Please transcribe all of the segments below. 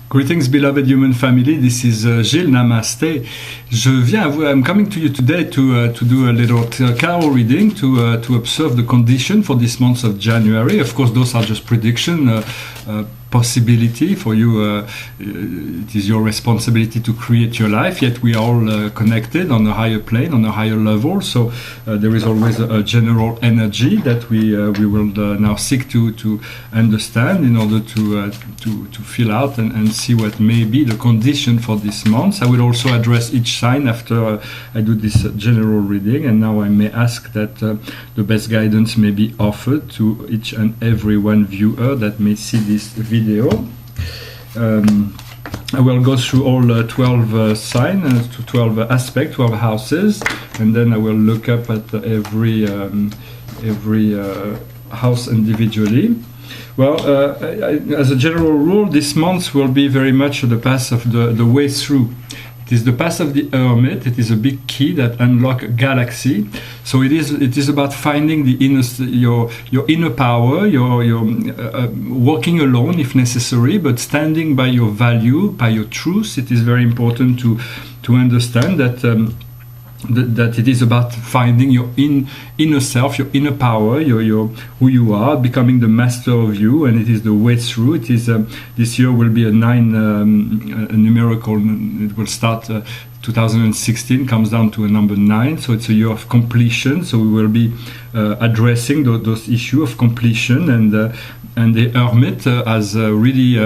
Greetings, beloved human family. This is Gilles. Namaste. I'm coming to you today to do a little tarot reading to observe the condition for this month of January. Of course, those are just prediction. Possibility for you. It is your responsibility to create your life, yet we are all connected on a higher plane, on a higher level, so there is always a general energy that we will now seek to understand in order to fill out and see what may be the condition for this month. I will also address each sign after I do this general reading, and now I may ask that the best guidance may be offered to each and every one viewer that may see this video. I will go through all 12 signs, 12 aspects, 12 houses, and then I will look up at every house individually. Well, as a general rule, this month will be very much the path of the way through. It is the path of the hermit. It is a big key that unlocks a galaxy. So it is about finding the your inner power, your walking alone if necessary, but standing by your value, by your truth. It is very important to understand that that it is about finding your inner self, your inner power, your who you are, becoming the master of you, and it is the way through. It is this year will be a numerical. It will start 2016, comes down to a number 9, so it's a year of completion. So we will be addressing those issues of completion, and the hermit has really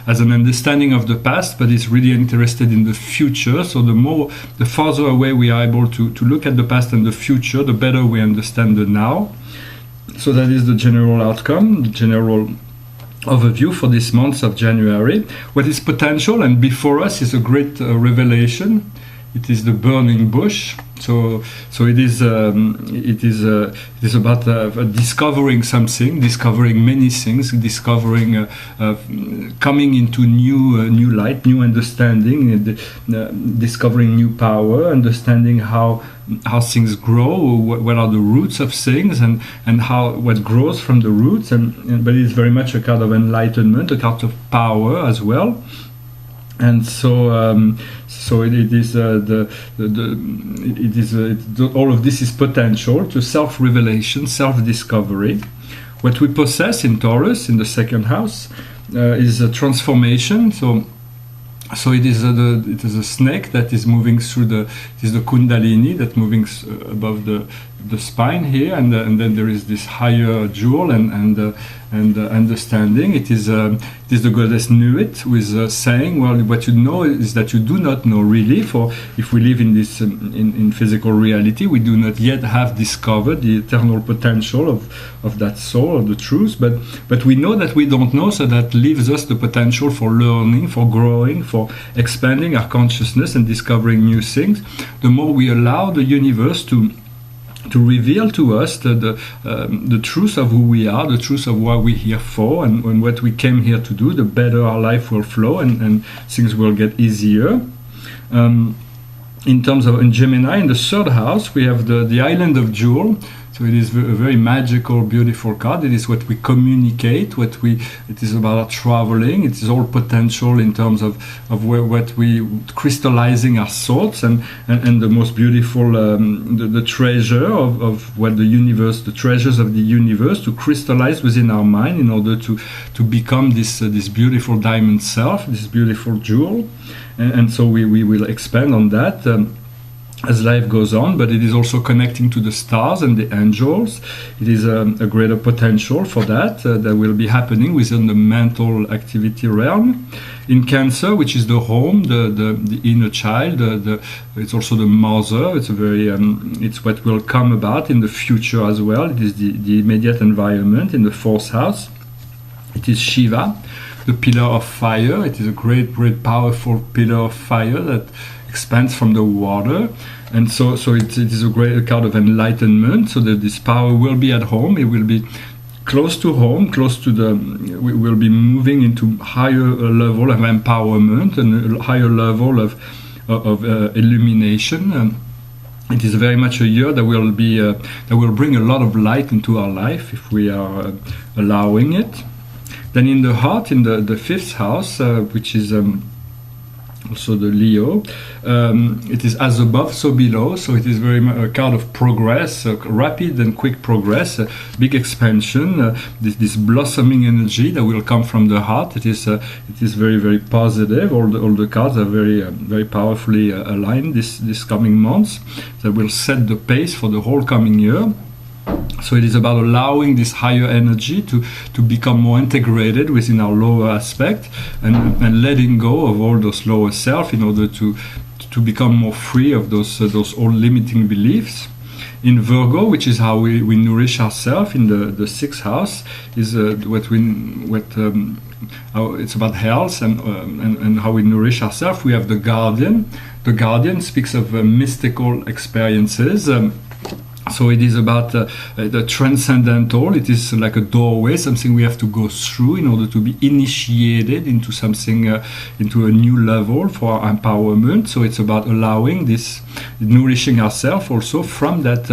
has an understanding of the past, but is really interested in the future. So the farther away we are able to look at the past and the future, the better we understand the now. So that is the general outcome, the general overview for this month of January. What is potential and before us is a great revelation. It is the burning bush. So it is about discovering something, discovering many things, discovering coming into new light, new understanding, discovering new power, understanding how things grow, what are the roots of things, and what grows from the roots, but it is very much a card of enlightenment, a card of power as well. And so it is all of this is potential to self-revelation, self-discovery. What we possess in Taurus, in the second house, is a transformation. So it is a snake that is moving through it is the Kundalini that moving above the spine here, and then there is this higher jewel and understanding. It is the goddess Nuit who is saying, well, what you know is that you do not know really. For if we live in this in physical reality, we do not yet have discovered the eternal potential of that soul, of the truth. But we know that we don't know, so that leaves us the potential for learning, for growing, for expanding our consciousness and discovering new things. The more we allow the universe to reveal to us the truth of who we are, the truth of what we're here for, and what we came here to do, the better our life will flow and things will get easier. In terms of in Gemini, in the third house, we have the Island of Jewel. So it is a very magical, beautiful card. It is what we communicate, it is about traveling. It is all potential in terms of what we crystallizing our thoughts and the most beautiful, the treasure of what the universe, the treasures of the universe to crystallize within our mind in order to become this beautiful diamond self, this beautiful jewel. And so we will expand on that. As life goes on, but it is also connecting to the stars and the angels. It is a greater potential for that will be happening within the mental activity realm. In Cancer, which is the home, the inner child, it's also the mother. It's a very it's what will come about in the future as well. It is the immediate environment in the fourth house. It is Shiva, the pillar of fire. It is a great powerful pillar of fire that expands from the water, and so it is a great card of enlightenment. So that this power will be at home. It will be close to home, we will be moving into higher level of empowerment and a higher level of illumination. It is very much a year that will bring a lot of light into our life if we are allowing it. Then in the heart, in the fifth house, which is also the Leo, it is as above, so below. So it is very much a card of progress, rapid and quick progress, big expansion, this blossoming energy that will come from the heart. It is very, very positive. All the cards are very very powerfully aligned this coming months. That will set the pace for the whole coming year. So it is about allowing this higher energy to become more integrated within our lower aspect, and letting go of all those lower self in order to become more free of those old limiting beliefs. In Virgo, which is how we nourish ourselves, in the sixth house, is it's about health and how we nourish ourselves. We have the Guardian. The Guardian speaks of mystical experiences. So it is about the transcendental. It is like a doorway, something we have to go through in order to be initiated into something, into a new level for our empowerment. So it's about allowing this, nourishing ourselves also from that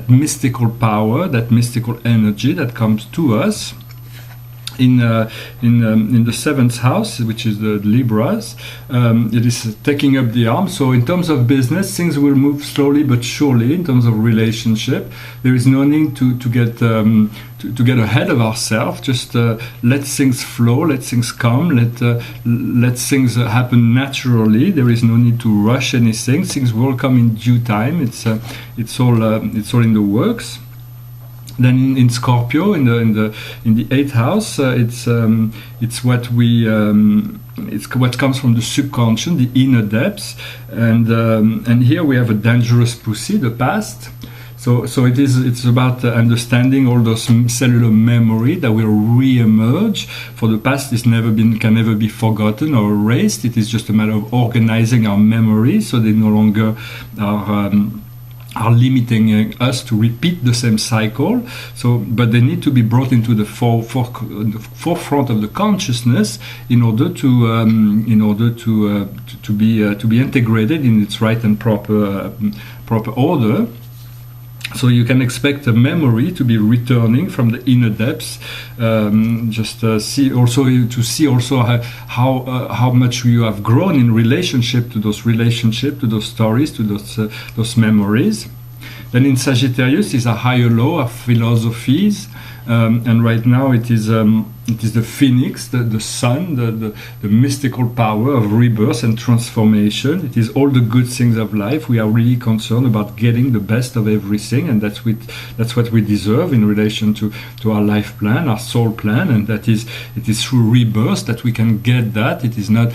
mystical power, that mystical energy that comes to us. In the seventh house, which is the Libras, it is taking up the arm. So in terms of business, things will move slowly but surely. In terms of relationship, there is no need to get ahead of ourselves. Just let things flow, let things come, let things happen naturally. There is no need to rush anything. Things will come in due time. It's all in the works. Then in Scorpio, in the eighth house, it's what comes from the subconscious, the inner depths, and here we have a dangerous pussy, the past. So it's about understanding all those cellular memory that will re-emerge. For the past can never be forgotten or erased. It is just a matter of organizing our memory so they no longer are limiting us to repeat the same cycle. But they need to be brought into the forefront of the consciousness in order to be integrated in its right and proper order. So you can expect a memory to be returning from the inner depths. See also how much you have grown in relationship to those stories, to those memories. Then in Sagittarius is a higher law of philosophies, and right now it is the phoenix, the sun, the mystical power of rebirth and transformation. It is all the good things of life. We are really concerned about getting the best of everything, and that's what we deserve in relation to our life plan, our soul plan, and it is through rebirth that we can get that. It is not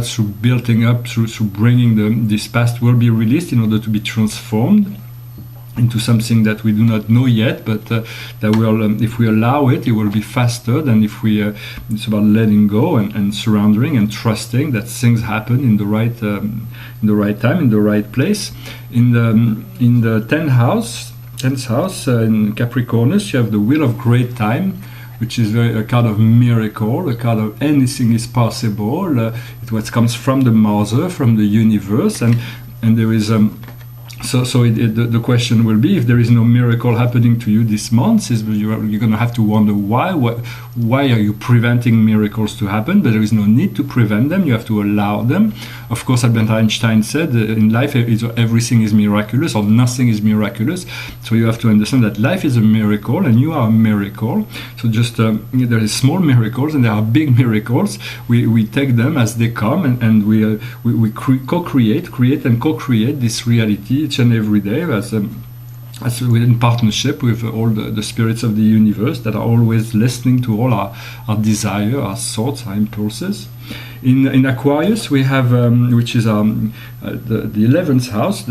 through building up, through bringing this past will be released in order to be transformed into something that we do not know yet, but that will, if we allow it, it will be faster than if we. It's about letting go and surrendering and trusting that things happen in the right time, in the right place. In the tenth house in Capricornus, you have the wheel of great time, which is a card of miracle, a card of anything is possible. It what comes from the mother, from the universe, and there is. The question will be, if there is no miracle happening to you this month, you're going to have to wonder why are you preventing miracles to happen? But there is no need to prevent them. You have to allow them. Of course, Albert Einstein said in life everything is miraculous or nothing is miraculous. So you have to understand that life is a miracle and you are a miracle. So just there is small miracles and there are big miracles. We take them as they come and we create and co-create this reality each and every day as in partnership with all the spirits of the universe that are always listening to all our desire, our thoughts, our impulses. In Aquarius, we have which is the 11th house,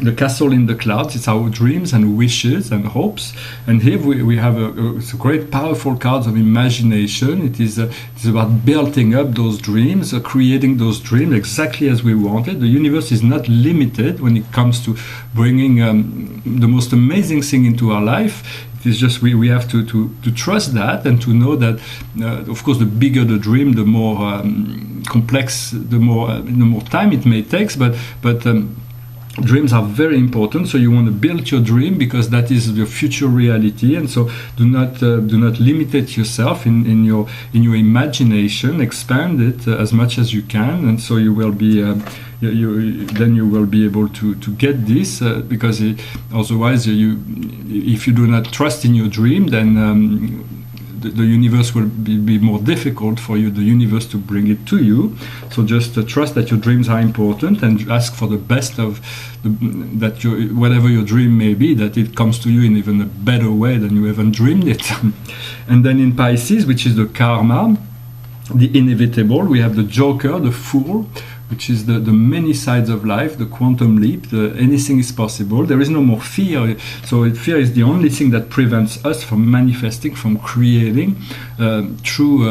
the castle in the clouds. It's our dreams and wishes and hopes. And here we have it's a great powerful cards of imagination. It's about building up those dreams, creating those dreams exactly as we want it. The universe is not limited when it comes to bringing the most amazing thing into our life. It is just we have to trust that and to know that, of course, the bigger the dream, the more complex, the more time it may take. But Dreams are very important, so you want to build your dream because that is your future reality, and so do not limit yourself in your imagination. Expand it as much as you can, and so you will be then you will be able to get this because otherwise if you do not trust in your dream, then the universe will be more difficult for you, the universe, to bring it to you. So just trust that your dreams are important and ask for the best of whatever your dream may be, that it comes to you in even a better way than you ever dreamed it. And then in Pisces, which is the karma, the inevitable, we have the joker, the fool, which is the many sides of life, the quantum leap, anything is possible. There is no more fear. So fear is the only thing that prevents us from manifesting, from creating true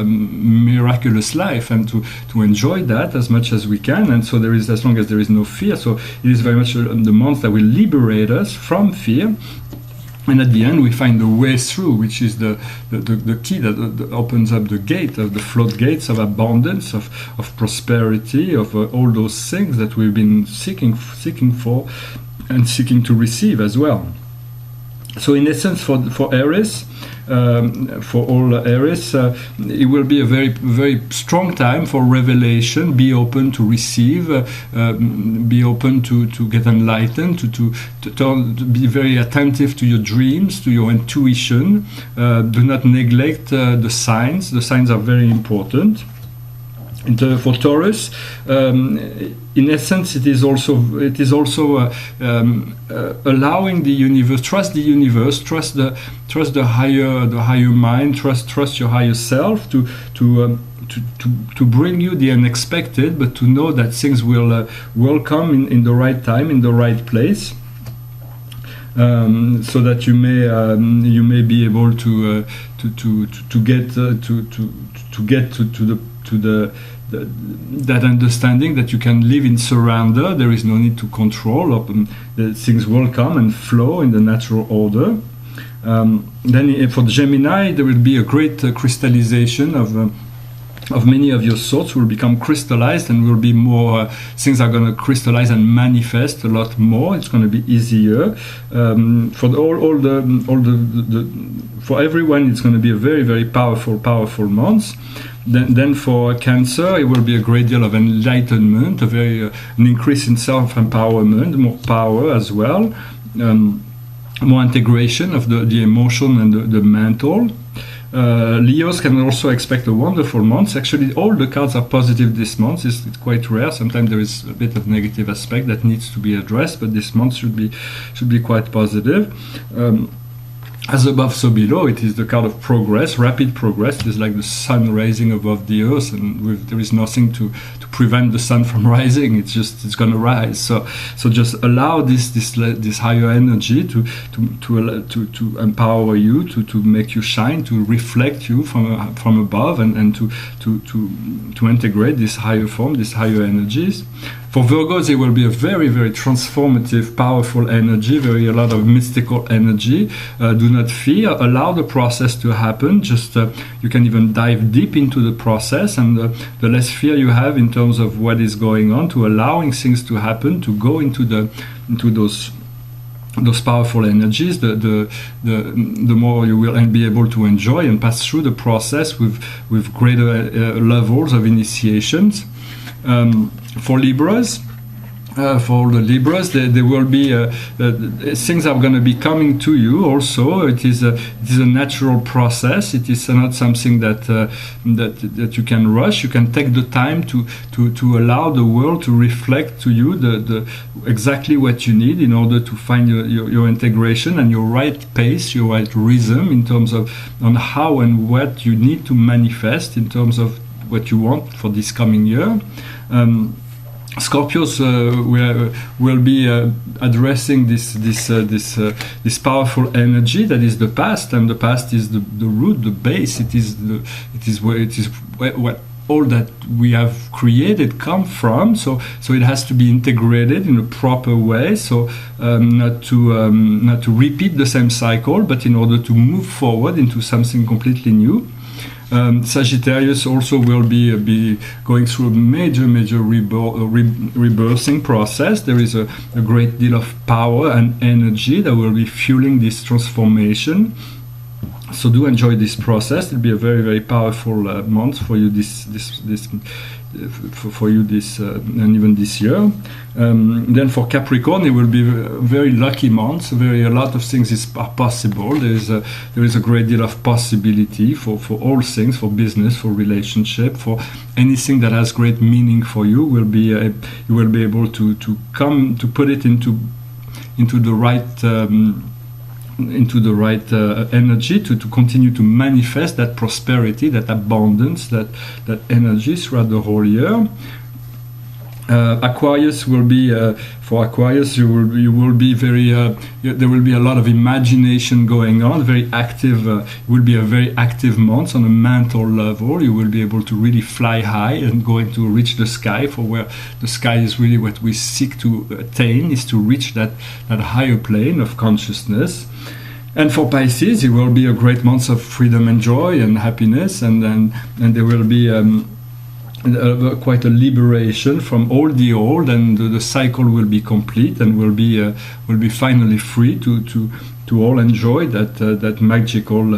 miraculous life, and to enjoy that as much as we can. And so as long as there is no fear, so it is very much the month that will liberate us from fear. And at the end, we find the way through, which is the key that opens up the gate of the floodgates of abundance, of prosperity, of all those things that we've been seeking for and seeking to receive as well. So in essence, for Aries, for all Aries, it will be a very, very strong time for revelation. Be open to receive, be open to get enlightened, to be very attentive to your dreams, to your intuition. Do not neglect the signs. The signs are very important. For Taurus, in essence, it is also allowing the universe, trust the universe, trust the higher mind, trust your higher self to bring you the unexpected, but to know that things will come in the right time, in the right place. So that you may be able to get to that understanding that you can live in surrender. There is no need to control. Things will come and flow in the natural order. Then for Gemini, there will be a great crystallization of many of your thoughts will become crystallized, and will be more things are going to crystallize and manifest a lot more. It's going to be easier for for everyone. It's going to be a very, very powerful month. Then for Cancer, it will be a great deal of enlightenment, an increase in self-empowerment, more power as well, more integration of the emotion and the mental. Leos can also expect a wonderful month. Actually, all the cards are positive this month. It's quite rare. Sometimes there is a bit of negative aspect that needs to be addressed, but this month should be quite positive. As above, so below. It is the card of progress, rapid progress. It is like the sun rising above the earth, and there is nothing to prevent the sun from rising. It's going to rise. So just allow this higher energy to empower you, to make you shine, to reflect you from above, and to integrate this higher form, these higher energies. For Virgos, it will be a very, very transformative, powerful energy, a lot of mystical energy. Do not fear. Allow the process to happen. Just you can even dive deep into the process, and the less fear you have in terms of what is going on, to allowing things to happen, to go into those powerful energies, the more you will be able to enjoy and pass through the process with greater levels of initiations. For Libras, for all the Libras, there will be things are going to be coming to you. Also, it is a natural process. It is not something that you can rush. You can take the time to allow the world to reflect to you the exactly what you need in order to find your integration and your right pace, your right rhythm in terms of on how and what you need to manifest in terms of what you want for this coming year. Scorpios will be addressing this powerful energy that is the past, and the past is the root, the base. It is where all that we have created come from. So it has to be integrated in a proper way. So not to repeat the same cycle, but in order to move forward into something completely new. Sagittarius also will be going through a major rebirthing process. There is a great deal of power and energy that will be fueling this transformation. So do enjoy this process. It'll be a very powerful month for you and even this year. Then for Capricorn, it will be a very lucky month. A lot of things are possible. There is a great deal of possibility for all things, for business, for relationship, for anything that has great meaning for you. You will be able to come to put it into the right. Into the right energy to continue to manifest that prosperity, that abundance, that energy throughout the whole year. Aquarius will be for Aquarius. You will be very. There will be a lot of imagination going on. Very active. It will be a very active month on a mental level. You will be able to really fly high and going to reach the sky. For where the sky is really what we seek to attain, is to reach that higher plane of consciousness. And for Pisces, it will be a great month of freedom and joy and happiness, and there will be quite a liberation from all the old, and the cycle will be complete and will be finally free to all enjoy that magical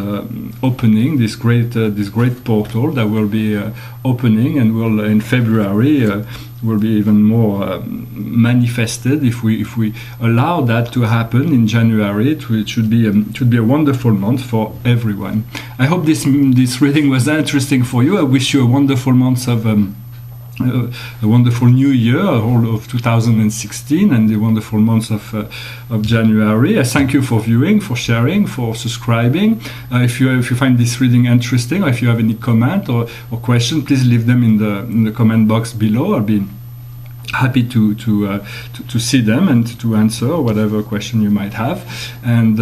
opening, this great portal that will be opening, and will in February will be even more manifested if we allow that to happen in January. It should be a wonderful month for everyone. I hope this reading was interesting for you. I wish you a wonderful month of a wonderful new year, all of 2016, and the wonderful months of January. I thank you for viewing, for sharing, for subscribing. If you find this reading interesting, or if you have any comment or question, please leave them in the comment box below. I'll be happy to see them and to answer whatever question you might have. And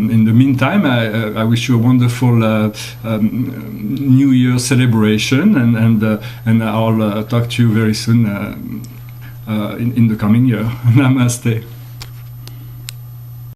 in the meantime, I wish you a wonderful New Year celebration, and I'll talk to you very soon in the coming year. Namaste.